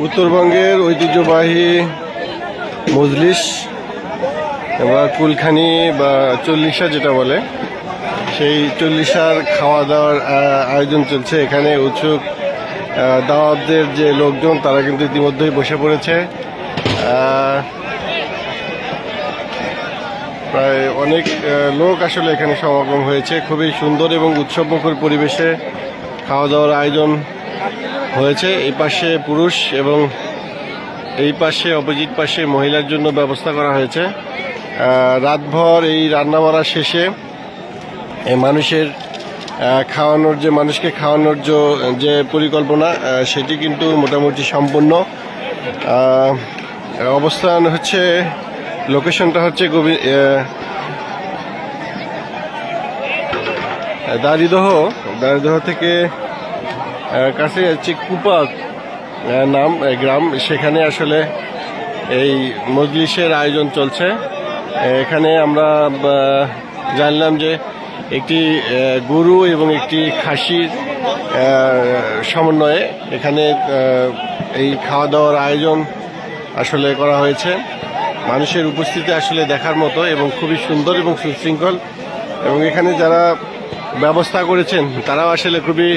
উত্তরবঙ্গের ঐতিহ্যবাহী মজলিস বা কুলখানি বা চল্লিশা যেটা বলে, সেই চল্লিশার খাওয়া দাওয়ার আয়োজন চলছে। এখানে উৎসুক দাওয়াতদের যে লোকজন তারা কিন্তু ইতিমধ্যেই বসে পড়েছে। প্রায় অনেক লোক আসলে এখানে সমাগম হয়েছে। খুবই সুন্দর এবং উৎসবমুখর পরিবেশে খাওয়া দাওয়ার আয়োজন হয়েছে। এই পাশে পুরুষ এবং এই পাশে অপোজিট পাশে মহিলার জন্য ব্যবস্থা করা হয়েছে। রাতভর এই রান্নাবাড়া শেষে মানুষের মানুষকে খাওয়ানোর যে পরিকল্পনা সেটি কিন্তু মোটামুটি সম্পূর্ণ। অবস্থান হচ্ছে, লোকেশনটা হচ্ছে দাড়িদহ থেকে কাছে যাচ্ছে কুপা নাম গ্রাম, সেখানে আসলে এই মজলিসের আয়োজন চলছে। এখানে আমরা জানলাম যে একটি গরু এবং একটি খাসির সমন্বয়ে এখানে এই খাওয়া দাওয়ার আয়োজন আসলে করা হয়েছে। মানুষের উপস্থিতি আসলে দেখার মতো এবং খুবই সুন্দর এবং সুশৃঙ্খল, এবং এখানে যারা ব্যবস্থা করেছেন তারাও আসলে খুবই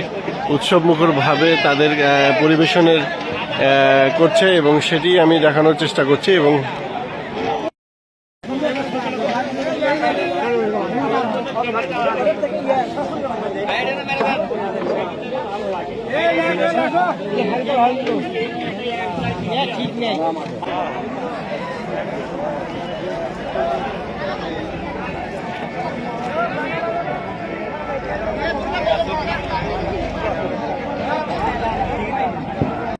উৎসবমুখরভাবে তাদের পরিবেশনের করছে এবং সেটি আমি দেখানোর চেষ্টা করছি। এবং ঠিক নেই।